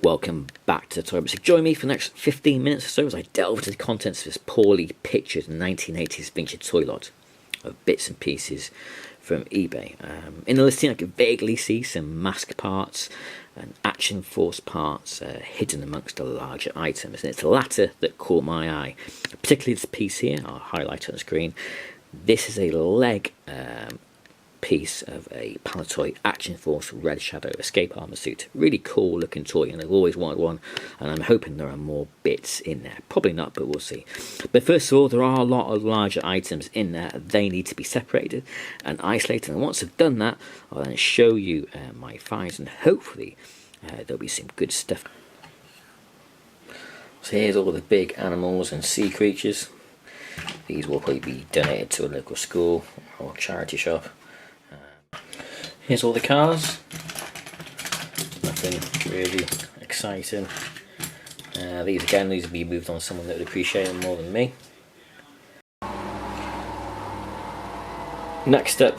Welcome back to the Toy Box. Join me for the next 15 minutes or so as I delve into the contents of this poorly pictured 1980s vintage toy lot of bits and pieces from eBay. In the listing I can vaguely see some mask parts and action force parts hidden amongst the larger items, and it's the latter that caught my eye, particularly this piece here. I'll highlight on the screen. This is a leg piece of a Palitoy Action Force Red Shadow escape armor suit. Really cool looking toy, and I've always wanted one, and I'm hoping there are more bits in there. Probably not, but we'll see. But first of all, there are a lot of larger items in there. They need to be separated and isolated, and once I've done that, I'll then show you my finds, and hopefully there'll be some good stuff. So here's all the big animals and sea creatures. These will probably be donated to a local school or charity shop. Here's all the cars. Nothing really exciting. These will be moved on to someone that would appreciate them more than me. Next up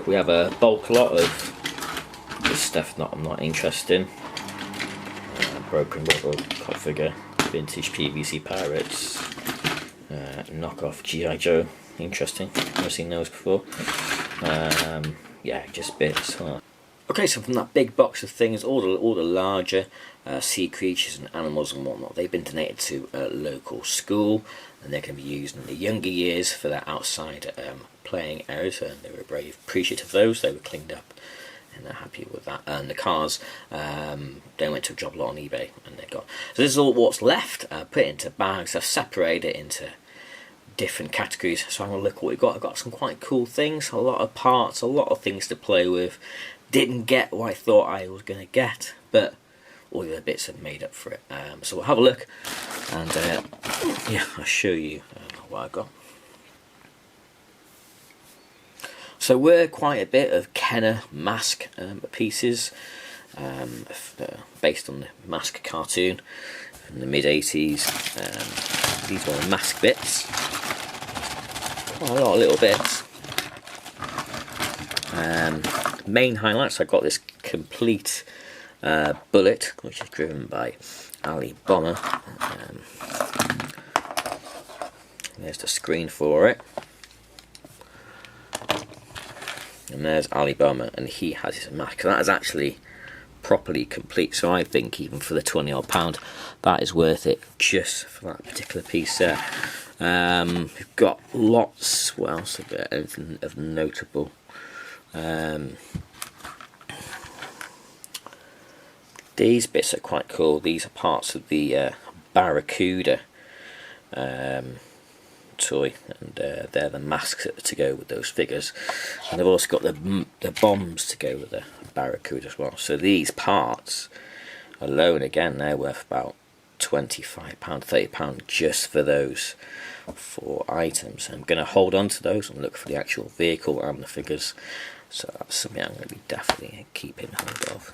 we have a bulk lot of this stuff that I'm not interested in. Broken rubber cop figure, vintage PVC pirates, knockoff G.I. Joe. Interesting, never seen those before. Yeah, just bits. Okay, so from that big box of things, all the larger sea creatures and animals and whatnot, they've been donated to a local school, and they're going to be used in the younger years for their outside playing areas, and they were very appreciative of those. They were cleaned up and they're happy with that. And the cars, they went to a job lot on eBay, and they got. So this is all what's left. Put it into bags. I've separated it into different categories, so I'm going to look what we've got. I've got some quite cool things, a lot of parts, a lot of things to play with. Didn't get what I thought I was going to get, but all the other bits have made up for it. So we'll have a look, and yeah, I'll show you what I've got. So we're quite a bit of Kenner mask pieces, based on the Mask cartoon from the mid-80s. These are the mask bits. Quite a lot of little bits. Main highlights, I've got this complete bullet, which is driven by Ali Bomber. There's the screen for it. And there's Ali Bomber, and he has his mask. That is actually properly complete, so I think even for the £20 that is worth it just for that particular piece there. We've got lots, what else have we got? Anything of notable. These bits are quite cool. These are parts of the Barracuda toy, and they're the masks to go with those figures, and they've also got the bombs to go with the Barracuda as well. So these parts alone, again, they're worth about £25, £30 just for those 4 items. I'm going to hold on to those and look for the actual vehicle and the figures, so that's something I'm going to be definitely keeping hold of.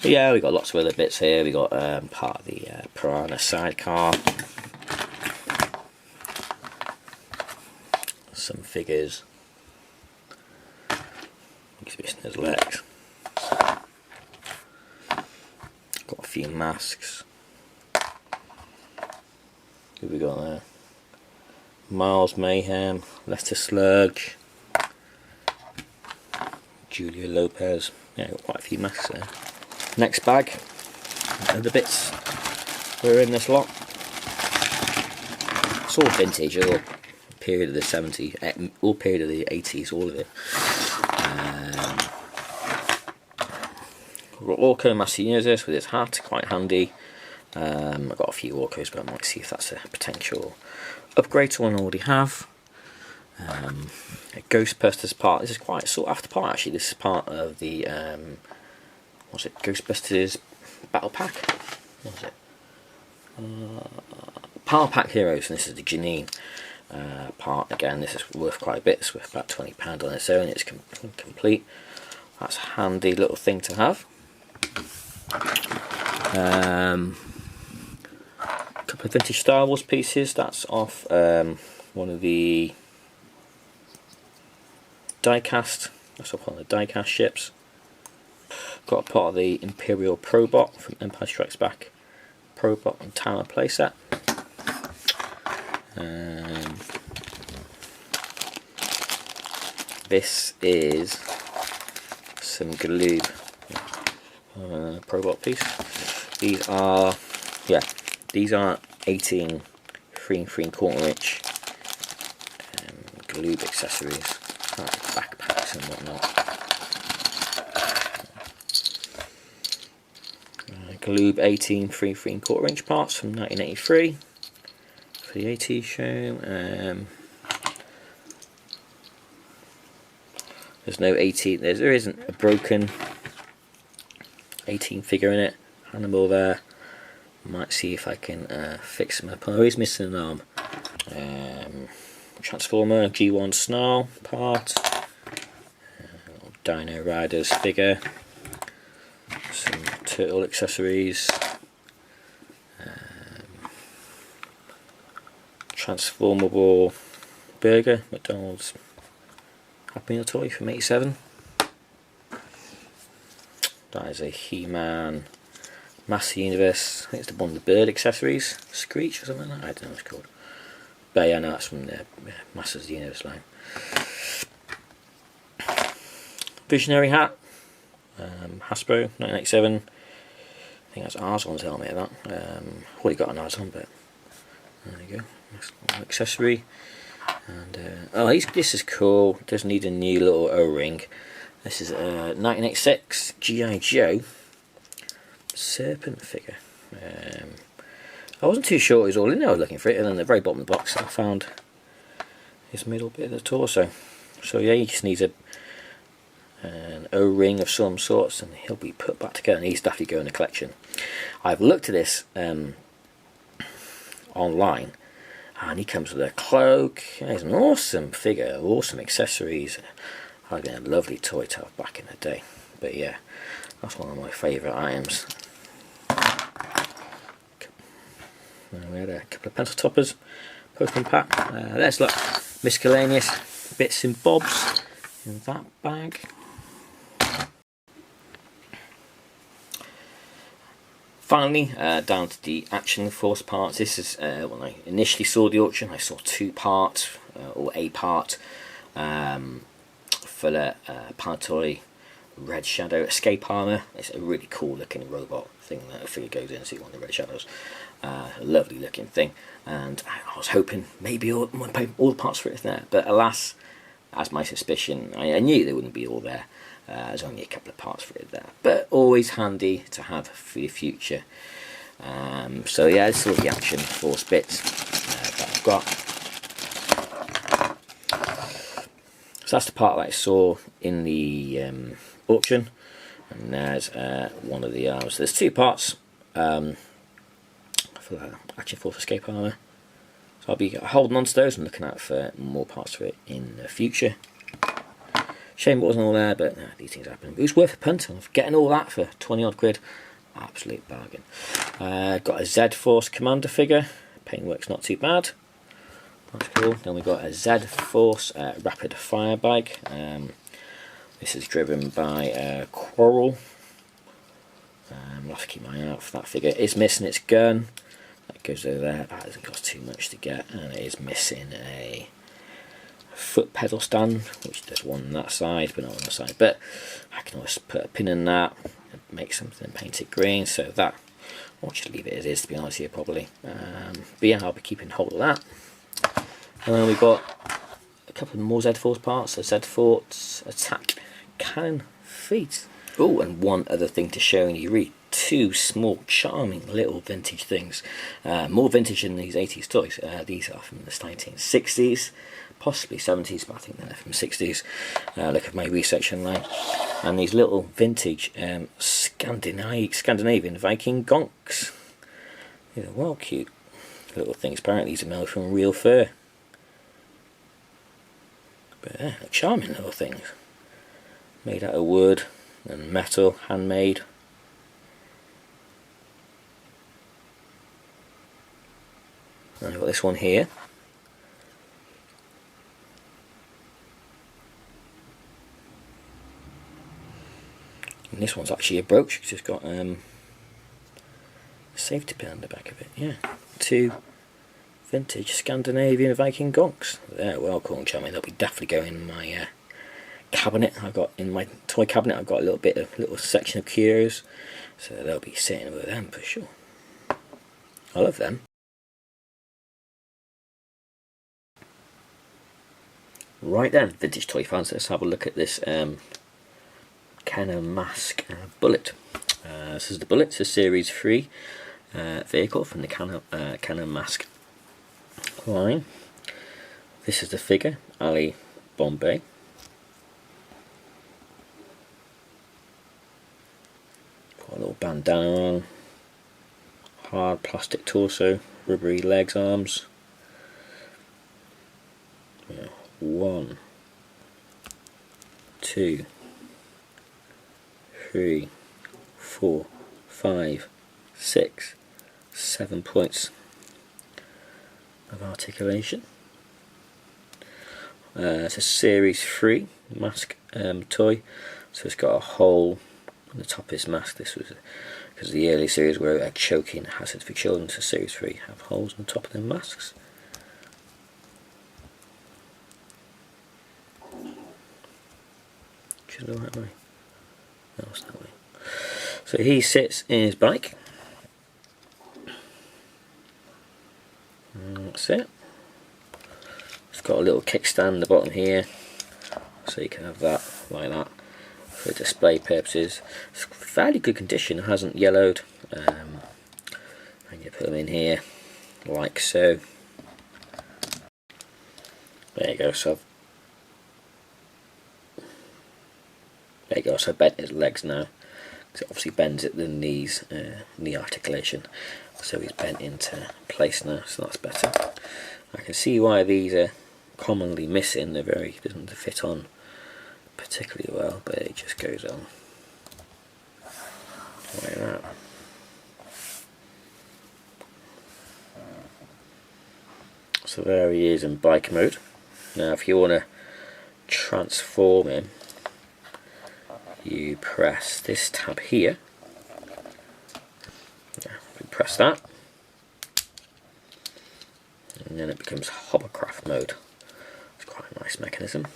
But yeah, we got lots of other bits here. We got part of the Piranha sidecar, some figures, exhibition his legs, got a few masks. Who we got there? Miles Mayhem, Lester Sludge, Julia Lopez. Yeah, got quite a few masks there. Next bag, the bits that are in this lot. It's all vintage, all period of the 70s, all period of the 80s, all of it. We've got Orko Massinezis with his hat, quite handy. I've got a few Orcos, but I might see if that's a potential upgrade to one I already have. A Ghostbusters part. This is quite sought after part, actually. This is part of the what's it? Ghostbusters Battle Pack. What was it? Power Pack Heroes, and this is the Janine part. Again, this is worth quite a bit. It's worth about £20 on its own. It's complete. That's a handy little thing to have. Couple of vintage Star Wars pieces. That's off one of the diecast. That's off one of the diecast ships. Got a part of the Imperial Probot from Empire Strikes Back. Probot and Timer playset. This is some Galoob Probot piece. These are 18 3 inch Galoob accessories, like backpacks and whatnot. Galoob 18 3 inch parts from 1983 for the AT show. There's no 18. There isn't a broken 18 figure in it. Animal there. Might see if I can fix him up. Oh, he's missing an arm. Transformer G1 Snarl part. Dino Riders figure. Some turtle accessories. Transformable burger. McDonald's Happy Meal toy from '87. That is a He-Man Master Universe. I think it's the one of the bird accessories. Screech or something like that. I don't know what it's called. But yeah, no, that's from the Masters of the Universe line. Visionary hat. Hasbro, 1987. I think that's Arzon's helmet, that. Well, he got an Arzon, but there you go. Nice little accessory. And this is cool. Does need a new little O-ring. This is a 1986 G.I. Joe Serpent figure. I wasn't too sure it was all in there. I was looking for it, and then at the very bottom of the box I found his middle bit of the torso. So yeah, he just needs an O-ring of some sorts, and he'll be put back together, and he's definitely going in the collection. I've looked at this online, and he comes with a cloak. He's an awesome figure, awesome accessories. I'd been a lovely toy to have back in the day. But yeah, that's one of my favourite items. We had a couple of pencil toppers, Pokemon pack. Let's look, miscellaneous bits and bobs in that bag. Finally, down to the Action Force parts. This is when I initially saw the auction. I saw two parts, or a part, for the Planetoy Red Shadow Escape Armor. It's a really cool looking robot thing that a figure goes in, so you want the Red Shadows. A lovely looking thing, and I was hoping maybe all the parts for it there, but alas, as my suspicion, I knew they wouldn't be all there. There's only a couple of parts for it there, but always handy to have for your future. So yeah, this is all the Action Force bits that I've got. So that's the part that I saw in the auction, and there's one of the arms. There's two parts for the Action Force Escape Armor, so I'll be holding on to those and looking out for more parts for it in the future. Shame it wasn't all there, but these things happen. It was worth a punt. I'm getting all that for 20 odd quid. Absolute bargain. Got a Z-Force Commander figure. Paintwork's not too bad. That's cool. Then we got a Z-Force Rapid Fire Bike. This is driven by Quarrel. I'll have to keep my eye out for that figure. It's missing its gun. That goes over there. That doesn't cost too much to get. And it is missing a foot pedal stand, which there's one on that side but not on the side, but I can always put a pin in that and make something, paint it green, so that I'll just leave it as is, to be honest here, probably. But yeah, I'll be keeping hold of that. And then we've got a couple of more Z-Force parts. A Z-Force attack cannon feet. Oh, and one other thing to show you, really two small charming little vintage things, more vintage than these 80s toys. These are from the 1960s, possibly 70s, but I think they're from 60s. Look at my research online, and these little vintage Scandinavian Viking gonks. These are well cute little things. Apparently these are made from real fur, but yeah, charming little things, made out of wood and metal, handmade. I've got this one here. And this one's actually a brooch because it's got a safety pin on the back of it. Yeah, 2 vintage Scandinavian Viking gonks. They're well cool and charming. They'll be definitely going in my cabinet. I've got in my toy cabinet. I've got a little section of curios, so they'll be sitting with them for sure. I love them. Right then, vintage toy fans, let's have a look at this Cannon Mask Bullet. This is the Bullet. It's a Series 3 vehicle from the Cannon Mask line. This is the figure, Ali Bombay. Got a little bandana on, hard plastic torso, rubbery legs, arms. Yeah. 1, 2, 3, 4, 5, 6, 7 points of articulation. It's a Series 3 mask toy, so it's got a hole on the top of its mask. This was because the early series were choking hazard for children, so Series 3 have holes on the top of their masks. Should go that way. No, it's that way. So he sits in his bike. And that's it. It's got a little kickstand at the bottom here, so you can have that like that for display purposes. It's fairly good condition. It hasn't yellowed. And you put them in here like so. There you go. So there you go, so bent his legs now, because it obviously bends at the knees, knee articulation, so he's bent into place now, so that's better. I can see why these are commonly missing. Doesn't fit on particularly well, but it just goes on like that. So there he is in bike mode. Now if you want to transform him, you press this tab here. Yeah, you press that, and then it becomes hovercraft mode. It's quite a nice mechanism.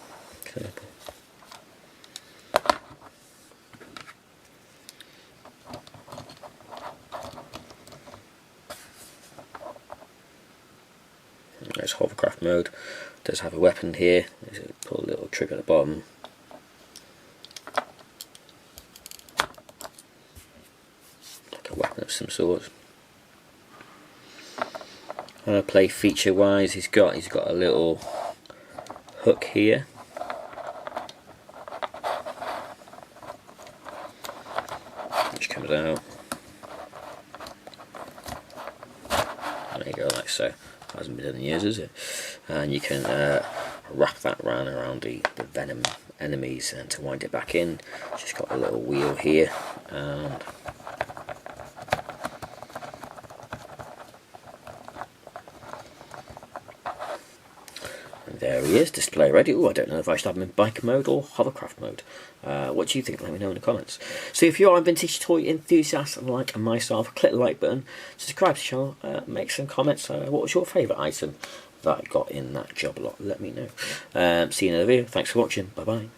There's hovercraft mode. It does have a weapon here. Pull a little trigger at the bottom. Of some sort. Play feature wise, he's got a little hook here, which comes out. There you go, like so. Hasn't been done in years, is it? And you can wrap that around the venom enemies, and to wind it back in, just got a little wheel here, and there he is, display ready. Oh, I don't know if I should have him in bike mode or hovercraft mode. What do you think? Let me know in the comments. So if you are a vintage toy enthusiast like myself, click the like button, subscribe to the channel, make some comments. What was your favourite item that I got in that job lot? Let me know. See you in another video. Thanks for watching. Bye bye.